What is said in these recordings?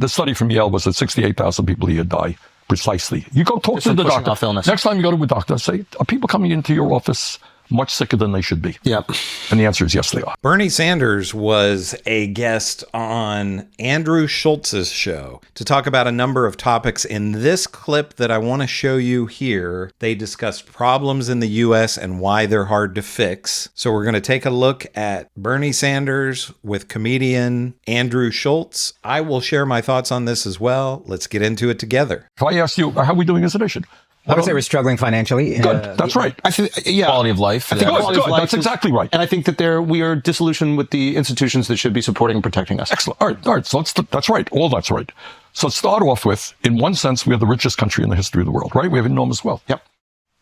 The study from Yale was that 68,000 people a year die precisely. You go talk to the doctor. Next time you go to a doctor, say, are people coming into your office much sicker than they should be? Yep. And the answer is yes, they are. Bernie Sanders was a guest on Andrew Schulz's show to talk about a number of topics. In this clip that I want to show you here, they discussed problems in the U.S. and why they're hard to fix. So we're going to take a look at Bernie Sanders with comedian Andrew Schulz. I will share my thoughts on this as well. Let's get into it together. If I ask you, how are we doing as a nation? I would say we're struggling financially. Good. That's right. I think, Quality of life. I think quality of life That's exactly right. And I think that we are disillusioned with the institutions that should be supporting and protecting us. Excellent. All right. So that's right. All that's right. So let's start off with, in one sense, we are the richest country in the history of the world, right? We have enormous wealth. Yep.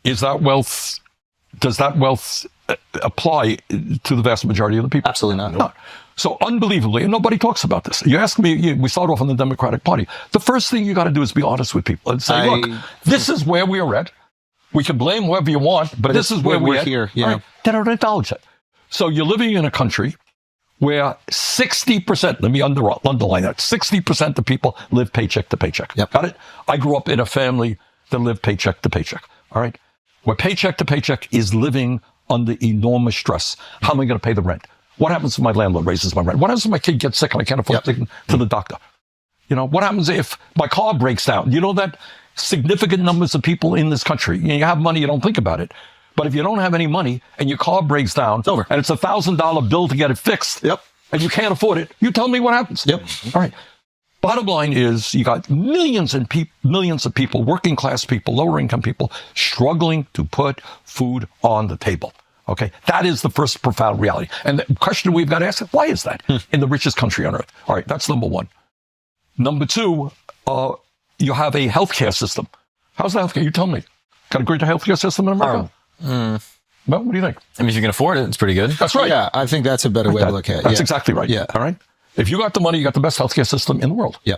Does that wealth apply to the vast majority of the people? Absolutely not. No. So unbelievably, and nobody talks about this. You ask me, we start off on the Democratic Party. The first thing you got to do is be honest with people and say, look, this is where we are at. We can blame whoever you want, but this is where we're here. Yeah. Right? They don't acknowledge that. So you're living in a country where 60%, let me underline that, 60% of people live paycheck to paycheck. Yep. Got it? I grew up in a family that lived paycheck to paycheck. All right? Where paycheck to paycheck is living under enormous stress. How am I going to pay the rent? What happens if my landlord raises my rent? What happens if my kid gets sick and I can't afford to take him to the doctor? You know, what happens if my car breaks down? You know that significant numbers of people in this country, you have money, you don't think about it. But if you don't have any money and your car breaks down, it's over. And it's $1,000 bill to get it fixed, yep, and you can't afford it, you tell me what happens. Yep. All right. Bottom line is you got millions of people, working class people, lower income people, struggling to put food on the table. Okay, that is the first profound reality. And the question we've got to ask is, why is that in the richest country on earth? All right, that's number one. Number two, you have a healthcare system. How's the healthcare? You tell me. Got a great healthcare system in America? Well, what do you think? I mean, if you can afford it, it's pretty good. That's right. Yeah, I think that's a better way to look at it. That's exactly right. Yeah. All right. If you got the money, you got the best healthcare system in the world. Yeah.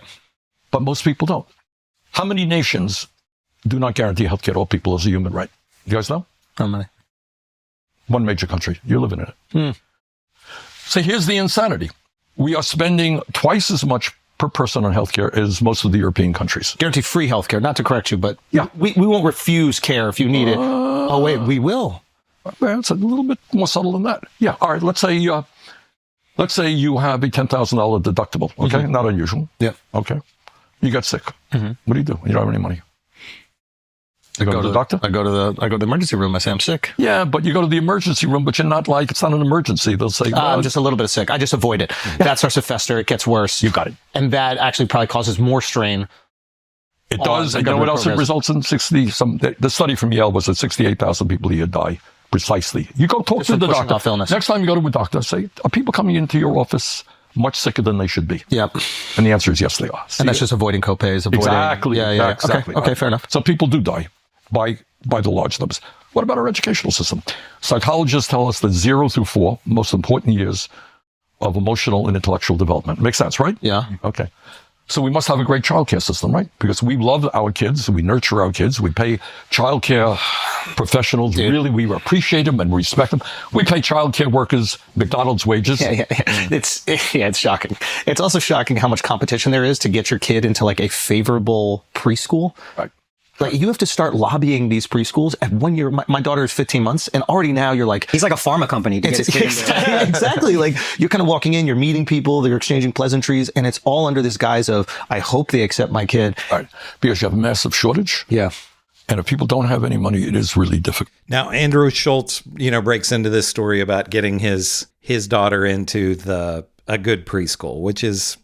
But most people don't. How many nations do not guarantee healthcare to all people as a human right? You guys know? How many? One major country. You're living in it. So here's the insanity. We are spending twice as much per person on healthcare as most of the European countries. Guarantee free healthcare, not to correct you, but we won't refuse care if you need it. Oh, wait, we will. Well, it's a little bit more subtle than that. Yeah. All right. Let's say you have a $10,000 deductible. Okay. Not unusual. Yeah. Okay. You got sick. What do? You don't have any money. You go to the doctor? I go to the emergency room. I say I'm sick. Yeah, but you go to the emergency room, but you're not it's not an emergency. They'll say, I'm just a little bit sick. I just avoid it. That starts to fester. It gets worse. You got it. And that actually probably causes more strain. It does. And you know what else it results in? The study from Yale was that 68,000 people a year die precisely. You go talk to the doctor. Next time you go to a doctor, say, are people coming into your office much sicker than they should be? Yep. And the answer is yes, they are. And that's just avoiding copays. Exactly. Yeah. Exactly. Okay, fair enough. So people do die by the large numbers. What about our educational system? Psychologists tell us that 0 through 4, most important years of emotional and intellectual development. Makes sense, right? Yeah. Okay. So we must have a great childcare system, right? Because we love our kids, we nurture our kids, we pay childcare professionals. Really, we appreciate them and respect them. We pay childcare workers McDonald's wages. Yeah. It's shocking. It's also shocking how much competition there is to get your kid into like a favorable preschool. Right. Like you have to start lobbying these preschools at 1 year. My daughter is 15 months and already now you're like, he's like a pharma company. Exactly. Like you're kind of walking in, you're meeting people, they're exchanging pleasantries, and it's all under this guise of, I hope they accept my kid. Right. Because you have a massive shortage. Yeah. And if people don't have any money, it is really difficult. Now, Andrew Schulz, breaks into this story about getting his daughter into a good preschool, which is,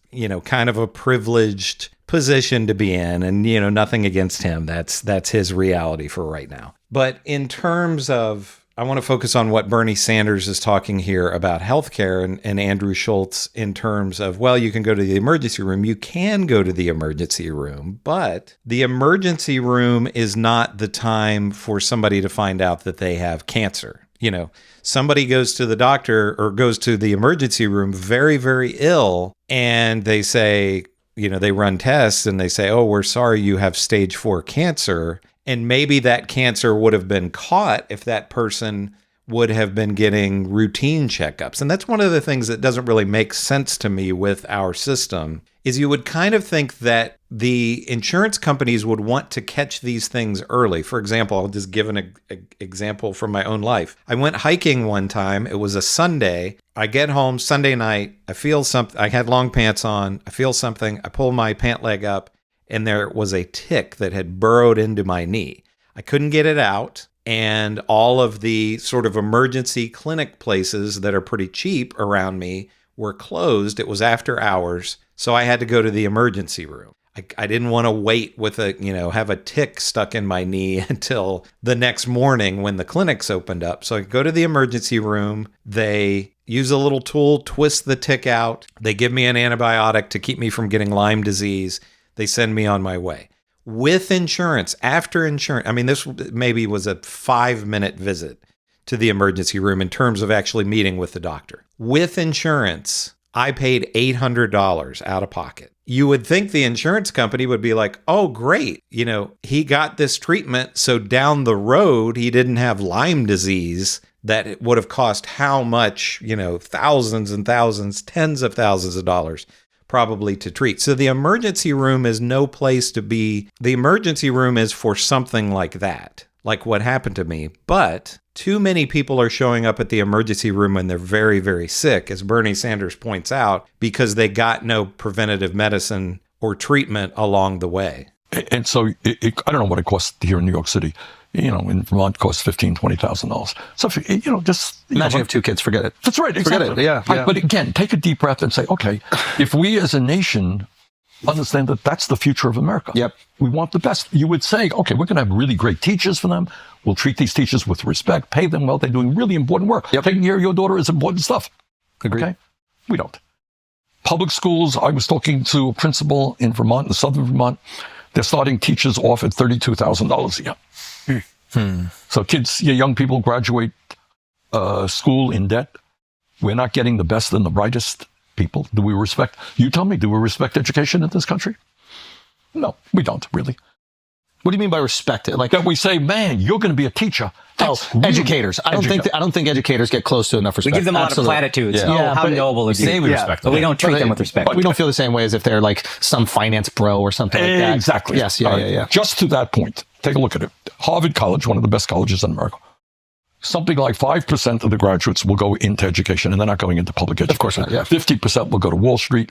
kind of a privileged position to be in, and nothing against him. That's his reality for right now. But in terms of, I want to focus on what Bernie Sanders is talking here about healthcare and Andrew Schulz in terms of, well, you can go to the emergency room. You can go to the emergency room, but the emergency room is not the time for somebody to find out that they have cancer. Somebody goes to the doctor or goes to the emergency room very, very ill, and they say, they run tests and they say, oh, we're sorry, you have stage 4 cancer. And maybe that cancer would have been caught if that person would have been getting routine checkups. And that's one of the things that doesn't really make sense to me with our system, is you would kind of think that the insurance companies would want to catch these things early. For example, I'll just give an example from my own life. I went hiking one time. It was a Sunday. I get home Sunday night. I feel something. I had long pants on. I feel something. I pull my pant leg up, and there was a tick that had burrowed into my knee. I couldn't get it out. And all of the sort of emergency clinic places that are pretty cheap around me were closed. It was after hours. So I had to go to the emergency room. I didn't want to wait with have a tick stuck in my knee until the next morning when the clinics opened up. So I go to the emergency room. They use a little tool, twist the tick out. They give me an antibiotic to keep me from getting Lyme disease. They send me on my way. With insurance, after insurance, I mean, this maybe was a 5-minute visit to the emergency room in terms of actually meeting with the doctor. With insurance, I paid $800 out of pocket. You would think the insurance company would be like, oh, great. He got this treatment, so down the road, he didn't have Lyme disease that it would have cost how much, thousands and thousands, tens of thousands of dollars probably to treat. So the emergency room is no place to be. The emergency room is for something like that, like what happened to me. But too many people are showing up at the emergency room when they're very, very sick, as Bernie Sanders points out, because they got no preventative medicine or treatment along the way. And so I don't know what it costs here in New York City. In Vermont, it costs $15,000, $20,000. So, just... Imagine you have 2 kids, forget it. That's right, exactly. Forget it, yeah. But again, take a deep breath and say, okay, if we as a nation understand that that's the future of America. Yep. We want the best. You would say, okay, we're going to have really great teachers for them. We'll treat these teachers with respect, pay them well. They're doing really important work. Yep. Taking care of your daughter is important stuff. Agreed. Okay? We don't. Public schools, I was talking to a principal in Vermont, in southern Vermont. They're starting teachers off at $32,000 a year. So kids, young people graduate school in debt. We're not getting the best and the brightest people. Do we respect? You tell me, do we respect education in this country? No, we don't really. What do you mean by respect it? Like that we say, man, you're going to be a teacher. Educators. I don't think educators get close to enough respect. We give them a lot of platitudes. Yeah. Oh, how noble of you. Say we respect them. But we don't treat them with respect. But we don't feel the same way as if they're like some finance bro or something like that. Exactly. Yes. Yeah. Just to that point, take a look at it. Harvard College, one of the best colleges in America. Something like 5% of the graduates will go into education, and they're not going into public education. Of course not, yeah. 50% will go to Wall Street.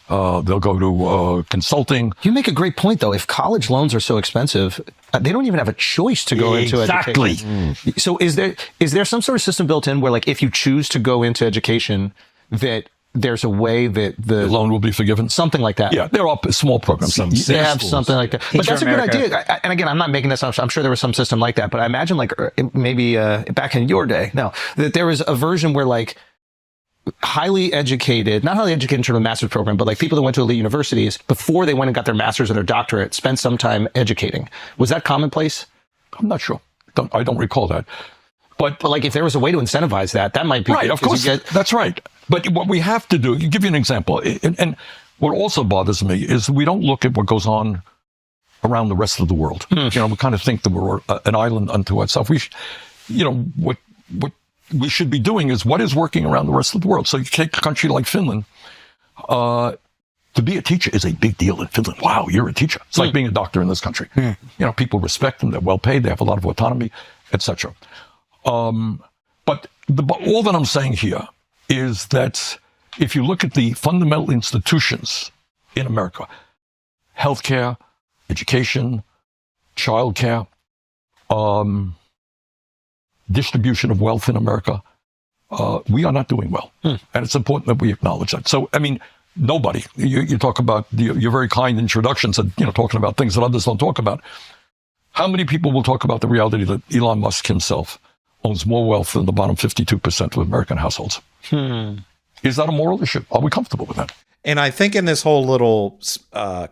They'll go to consulting. You make a great point, though. If college loans are so expensive, they don't even have a choice to go into education. So is there some sort of system built in where, like, if you choose to go into education, that there's a way that the loan will be forgiven? Something like that. Yeah, there are small programs. They have something like that. But that's a good idea. And again, I'm not making this up. I'm sure there was some system like that. But I imagine, like, maybe back in your day, that there was a version where, like, not highly educated in terms of a master's program, but like people that went to elite universities, before they went and got their master's or their doctorate, spent some time educating. Was that commonplace? I'm not sure. I don't recall that. But like, if there was a way to incentivize that might be right. good, Of course, that's right. But what we have to do, give you an example, and what also bothers me is we don't look at what goes on around the rest of the world. We kind of think that we're an island unto ourselves. What we should be doing is what is working around the rest of the world. So you take a country like Finland. To be a teacher is a big deal in Finland. Wow, you're a teacher. It's like being a doctor in this country. People respect them. They're well paid. They have a lot of autonomy, etc. But all that I'm saying here is that if you look at the fundamental institutions in America, healthcare, education, childcare, distribution of wealth in America, we are not doing well. And it's important that we acknowledge that. So, I mean, nobody, you talk about your very kind introductions and, talking about things that others don't talk about. How many people will talk about the reality that Elon Musk himself owns more wealth than the bottom 52% of American households? Is that a moral issue? Are we comfortable with that? And I think in this whole little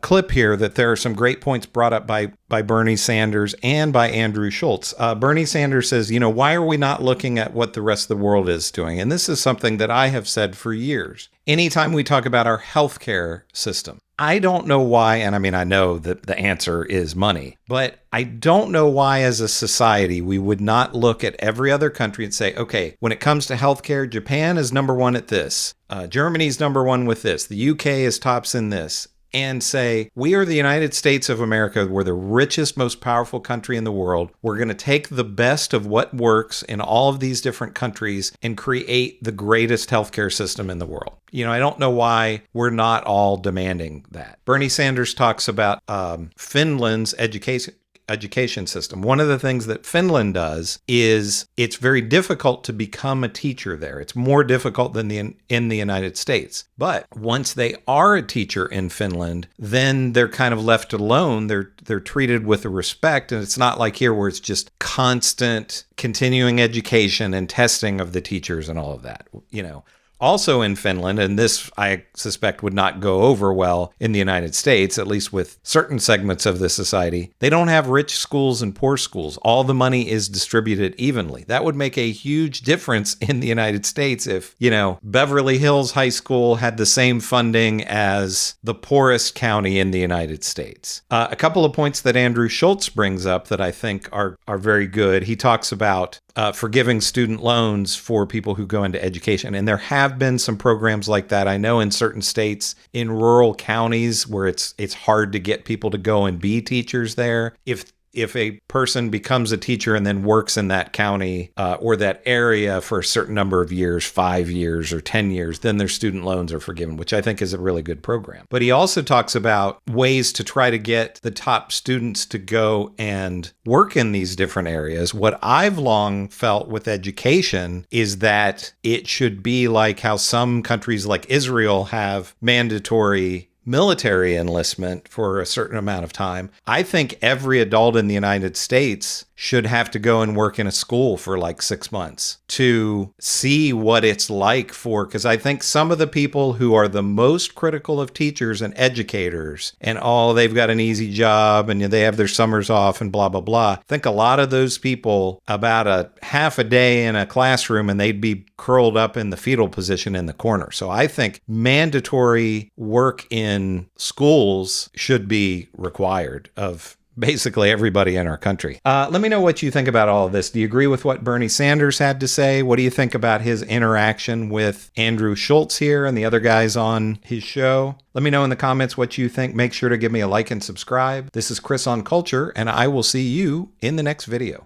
clip here that there are some great points brought up by Bernie Sanders and by Andrew Schulz. Bernie Sanders says, why are we not looking at what the rest of the world is doing? And this is something that I have said for years. anytime we talk about our healthcare system, I don't know why, and I mean, I know that the answer is money, but I don't know why as a society we would not look at every other country and say, okay, when it comes to healthcare, Japan is number one at this. Germany's number one with this. The UK is tops in this. And say, we are the United States of America. We're the richest, most powerful country in the world. We're going to take the best of what works in all of these different countries and create the greatest healthcare system in the world. You know, I don't know why we're not all demanding that. Bernie Sanders talks about Finland's education system. One of the things that Finland does is it's very difficult to become a teacher there. It's more difficult than in the United States. But once they are a teacher in Finland, then they're kind of left alone. They're treated with respect, and it's not like here where it's just constant continuing education and testing of the teachers and all of that, you know. Also in Finland, and this I suspect would not go over well in the United States, at least with certain segments of the society, they don't have rich schools and poor schools. All the money is distributed evenly. That would make a huge difference in the United States if, you know, Beverly Hills High School had the same funding as the poorest county in the United States. A couple of points that Andrew Schulz brings up that I think are very good. He talks about forgiving student loans for people who go into education. And there have been some programs like that. I know in certain states, in rural counties where it's hard to get people to go and be teachers there. If a person becomes a teacher and then works in that county or that area for a certain number of years, 5 years or 10 years, then their student loans are forgiven, which I think is a really good program. But he also talks about ways to try to get the top students to go and work in these different areas. What I've long felt with education is that it should be like how some countries like Israel have mandatory military enlistment for a certain amount of time. I think every adult in the United States should have to go and work in a school for like 6 months to see what it's like because I think some of the people who are the most critical of teachers and educators and they've got an easy job and they have their summers off and blah, blah, blah. I think a lot of those people about a half a day in a classroom and they'd be curled up in the fetal position in the corner. So I think mandatory work in schools should be required of basically everybody in our country. Let me know what you think about all of this. Do you agree with what Bernie Sanders had to say? What do you think about his interaction with Andrew Schulz here and the other guys on his show? Let me know in the comments what you think. Make sure to give me a like and subscribe. This is Chris on Culture, and I will see you in the next video.